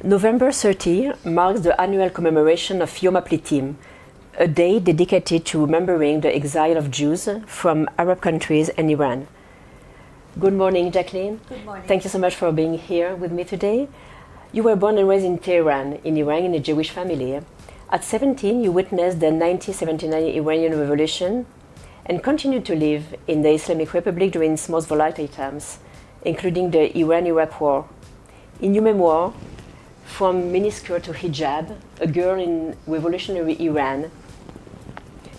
November 30 marks the annual commemoration of Yom HaPlitim, a day dedicated to remembering the exile of Jews from Arab countries and Iran. Good morning, Jacqueline. Good morning. Thank you so much for being here with me today. You were born and raised in Tehran, in Iran, in a Jewish family. At 17, you witnessed the 1979 Iranian Revolution and continued to live in the Islamic Republic during its most volatile times, including the Iran-Iraq War. In your memoir, From Miniskirt to Hijab, a girl in revolutionary Iran,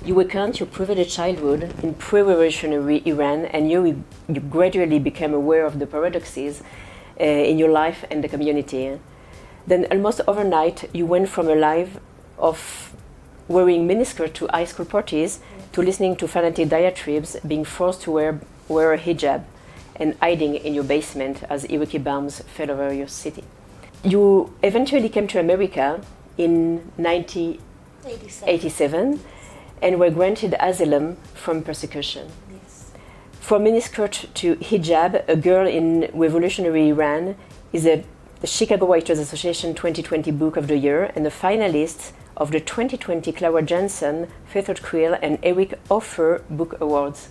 you recount your privileged childhood in pre-revolutionary Iran, and you gradually became aware of the paradoxes in your life and the community. Then almost overnight, you went from a life of wearing miniskirt to high school parties to listening to fanatic diatribes, being forced to wear a hijab, and hiding in your basement as Iraqi bombs fell over your city. You eventually came to America in 1987 and were granted asylum from persecution. Yes. From miniskirt to hijab, a girl in revolutionary Iran is the Chicago Writers Association 2020 Book of the Year and a finalist of the 2020 Clara Jensen, Faithful Creel, and Eric Hoffer Book Awards.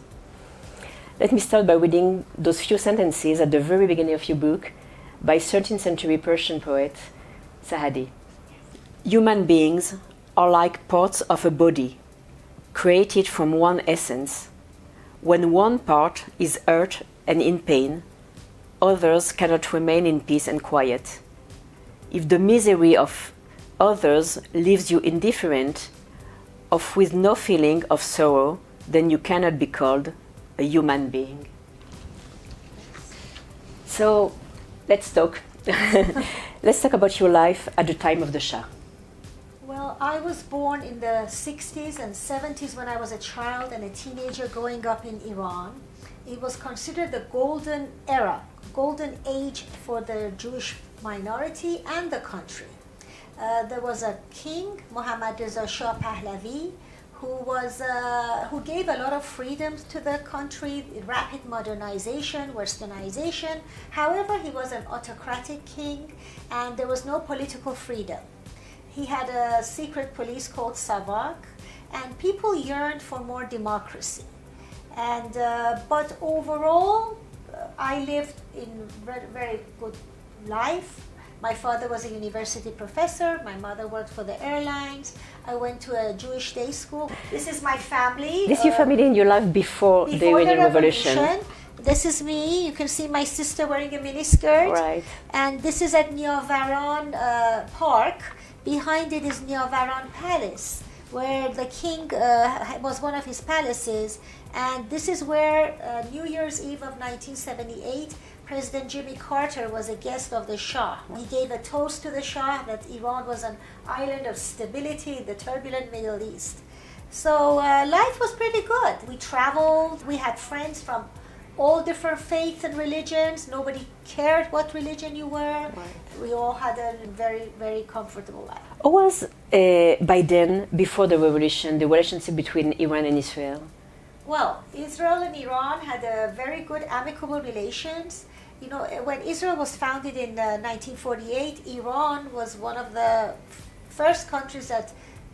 Let me start by reading those few sentences at the very beginning of your book by 13th century Persian poet Sa'adi. Human beings are like parts of a body, created from one essence. When one part is hurt and in pain, others cannot remain in peace and quiet. If the misery of others leaves you indifferent, or with no feeling of sorrow, then you cannot be called a human being. So, let's talk. Let's talk about your life at the time of the Shah. Well, I was born in the 60s and 70s when I was a child and a teenager growing up in Iran. It was considered the golden era, golden age for the Jewish minority and the country. There was a king, Mohammad Reza Shah Pahlavi, who gave a lot of freedoms to the country, rapid modernization, westernization. However, he was an autocratic king and there was no political freedom. He had a secret police called Savak, and people yearned for more democracy. And but overall, I lived in very, very good life. My father was a university professor. My mother worked for the airlines. I went to a Jewish day school. This is my family. This is your family in your life before the Iranian Revolution. This is me. You can see my sister wearing a miniskirt. Right. And this is at Niavaran Park. Behind it is Niavaran Palace, where the king was one of his palaces. And this is where New Year's Eve of 1978, President Jimmy Carter was a guest of the Shah. He gave a toast to the Shah that Iran was an island of stability in the turbulent Middle East. So life was pretty good. We traveled, we had friends from all different faiths and religions. Nobody cared what religion you were. Right. We all had a very, very comfortable life. How was, by then, before the revolution, the relationship between Iran and Israel? Well, Israel and Iran had a very good amicable relations. You know, when Israel was founded in 1948, Iran was one of the first countries that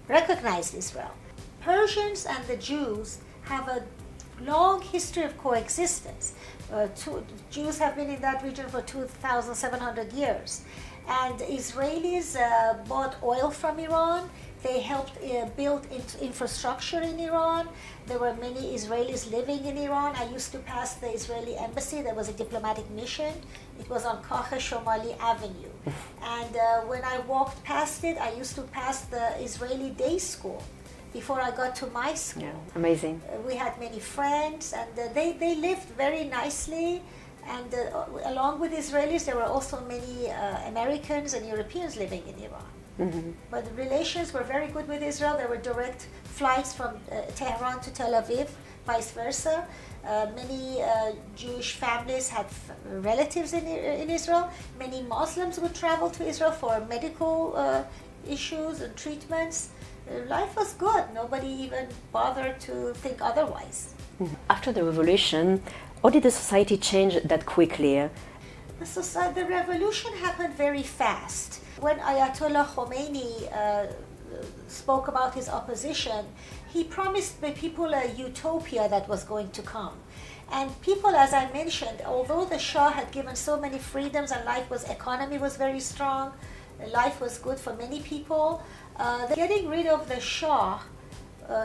recognized Israel. Persians and the Jews have a long history of coexistence. Jews have been in that region for 2,700 years. And Israelis bought oil from Iran. They helped build infrastructure in Iran. There were many Israelis living in Iran. I used to pass the Israeli embassy. There was a diplomatic mission. It was on Kakh Shomali Avenue. And when I walked past it, I used to pass the Israeli day school before I got to my school. Yeah, amazing. We had many friends, and they lived very nicely. And along with Israelis, there were also many Americans and Europeans living in Iran. Mm-hmm. But the relations were very good with Israel. There were direct flights from Tehran to Tel Aviv, vice versa. Many Jewish families had relatives in Israel. Many Muslims would travel to Israel for medical issues and treatments. Life was good. Nobody even bothered to think otherwise. After the revolution, how did the society change that quickly? The revolution happened very fast. When Ayatollah Khomeini spoke about his opposition, he promised the people a utopia that was going to come. And people, as I mentioned, although the Shah had given so many freedoms and economy was very strong, life was good for many people, getting rid of the Shah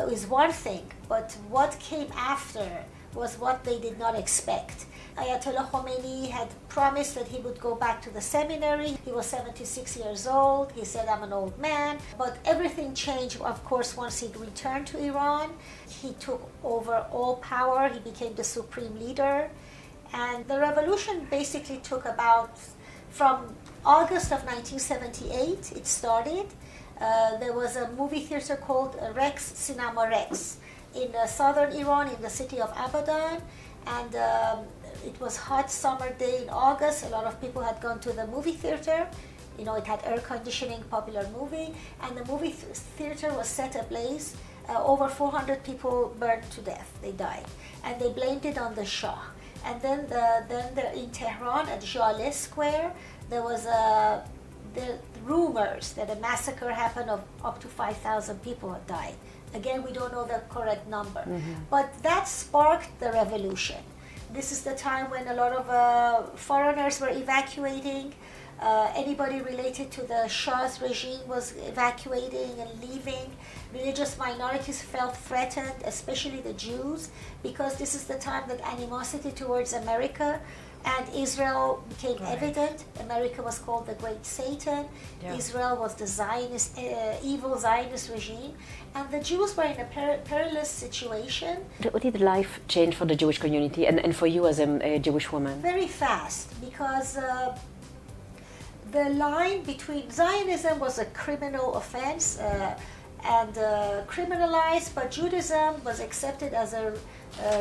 is one thing, but what came after was what they did not expect. Ayatollah Khomeini had promised that he would go back to the seminary. He was 76 years old. He said, I'm an old man. But everything changed, of course, once he returned to Iran. He took over all power. He became the supreme leader. And the revolution basically took about, from August of 1978, it started. There was a movie theater called Rex, Cinema Rex, in southern Iran, in the city of Abadan. And it was hot summer day in August. A lot of people had gone to the movie theater. You know, it had air conditioning, popular movie. And the movie theater was set ablaze. Over 400 people burned to death. They died. And they blamed it on the Shah. And then in Tehran, at Jaleh Square, there was the rumors that a massacre happened of up to 5,000 people had died. Again, we don't know the correct number. But that sparked the revolution. This is the time when a lot of foreigners were evacuating. Anybody related to the Shah's regime was evacuating and leaving. Religious minorities felt threatened, especially the Jews, because this is the time that animosity towards America and Israel became evident. America was called the Great Satan. Yeah. Israel was the Zionist, evil Zionist regime. And the Jews were in a perilous situation. What did life change for the Jewish community and for you as a Jewish woman? Very fast, because the line between Zionism was a criminal offense and criminalized, but Judaism was accepted as a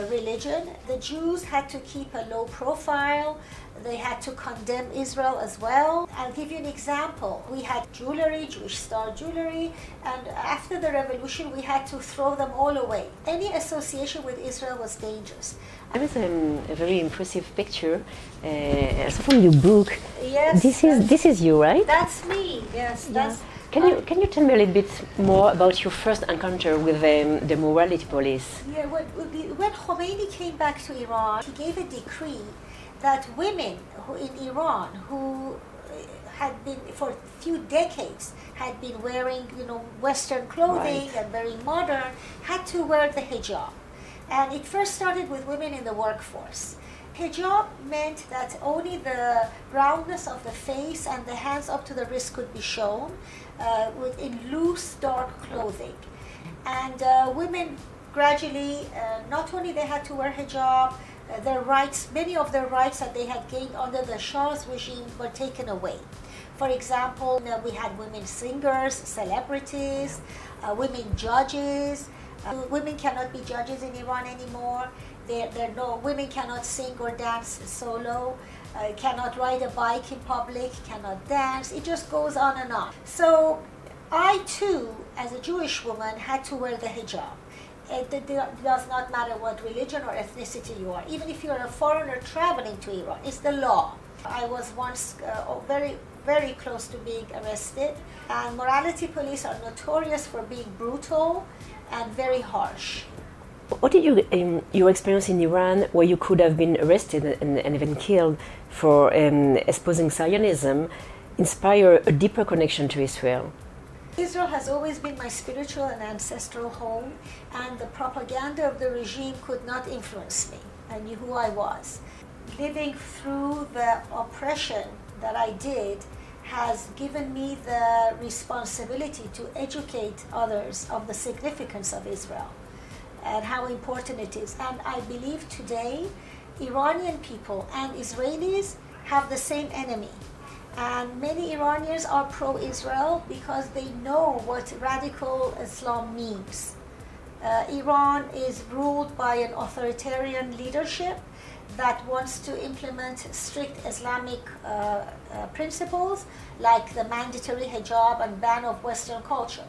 religion. The Jews had to keep a low profile. They had to condemn Israel as well. I'll give you an example. We had jewelry, Jewish star jewelry, and after the revolution we had to throw them all away. Any association with Israel was dangerous. There is a very impressive picture also from your book. Yes. This is you, right? That's me. Yes. Yeah. That's. Can you tell me a little bit more about your first encounter with the morality police? Yeah, when Khomeini came back to Iran, he gave a decree that women in Iran who had been for a few decades had been wearing, Western clothing and very modern, had to wear the hijab. And it first started with women in the workforce. Hijab meant that only the roundness of the face and the hands up to the wrist could be shown in loose, dark clothing. And women gradually, not only they had to wear hijab, their rights, many of their rights that they had gained under the Shah's regime were taken away. For example, we had women singers, celebrities, women judges. Women cannot be judges in Iran anymore. Women cannot sing or dance solo, cannot ride a bike in public, cannot dance. It just goes on and on. So I too, as a Jewish woman, had to wear the hijab. It does not matter what religion or ethnicity you are. Even if you're a foreigner traveling to Iran, it's the law. I was once very, very close to being arrested. And morality police are notorious for being brutal and very harsh. What did your experience in Iran, where you could have been arrested and even killed for espousing Zionism, inspire a deeper connection to Israel? Israel has always been my spiritual and ancestral home, and the propaganda of the regime could not influence me. I knew who I was. Living through the oppression that I did has given me the responsibility to educate others of the significance of Israel and how important it is. And I believe today Iranian people and Israelis have the same enemy. And many Iranians are pro-Israel because they know what radical Islam means. Iran is ruled by an authoritarian leadership that wants to implement strict Islamic principles like the mandatory hijab and ban of Western culture,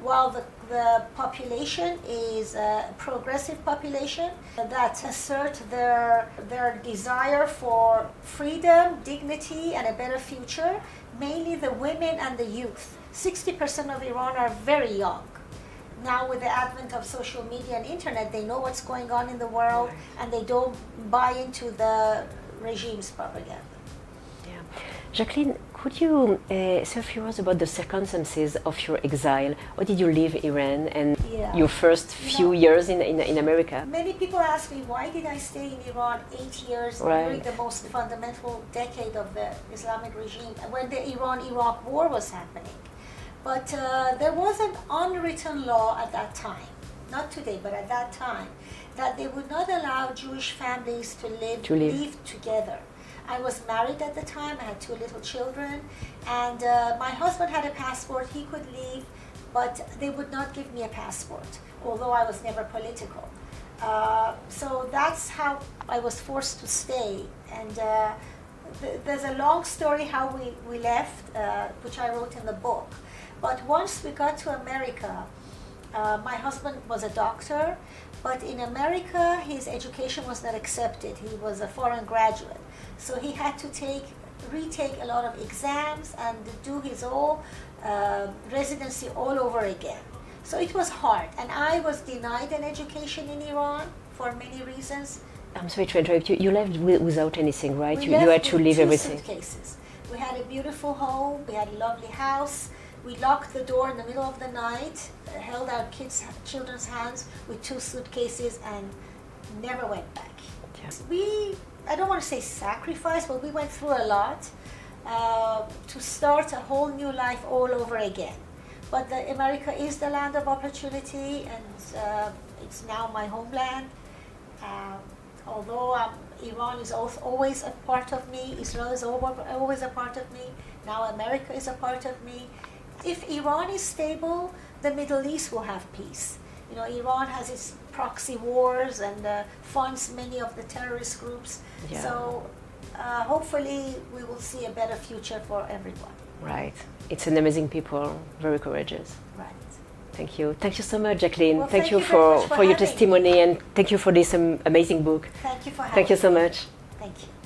while the population is a progressive population that assert their desire for freedom, dignity, and a better future, mainly the women and the youth. 60% of Iran are very young. Now with the advent of social media and internet, they know what's going on in the world, and they don't buy into the regime's propaganda. Yeah. Jacqueline, could you say a few words about the circumstances of your exile? How did you leave Iran and your first few years in America? Many people ask me, why did I stay in Iran 8 years during the most fundamental decade of the Islamic regime, when the Iran-Iraq war was happening? But there was an unwritten law at that time, not today, but at that time, that they would not allow Jewish families to live together. I was married at the time, I had 2 little children, and my husband had a passport, he could leave, but they would not give me a passport, although I was never political. So that's how I was forced to stay. And there's a long story how we left, which I wrote in the book. But once we got to America, my husband was a doctor, but in America his education was not accepted. He was a foreign graduate. So he had to retake a lot of exams and do his whole residency all over again. So it was hard, and I was denied an education in Iran for many reasons. I'm sorry to interrupt you. You left without anything, right? You left had to with leave 2 everything. Suitcases. We had a beautiful home, we had a lovely house. We locked the door in the middle of the night, held our children's hands with 2 suitcases, and never went back. Yeah. I don't want to say sacrifice, but we went through a lot to start a whole new life all over again. But America is the land of opportunity, and it's now my homeland. Although Iran is always a part of me, Israel is always a part of me, now America is a part of me. If Iran is stable, the Middle East will have peace. You know, Iran has its proxy wars and funds many of the terrorist groups. Yeah. So hopefully we will see a better future for everyone. Right. It's an amazing people, very courageous. Right. Thank you. Thank you so much, Jacqueline. Well, thank you for your testimony, and thank you for this amazing book. Thank you for having me. Thank you so much. Thank you.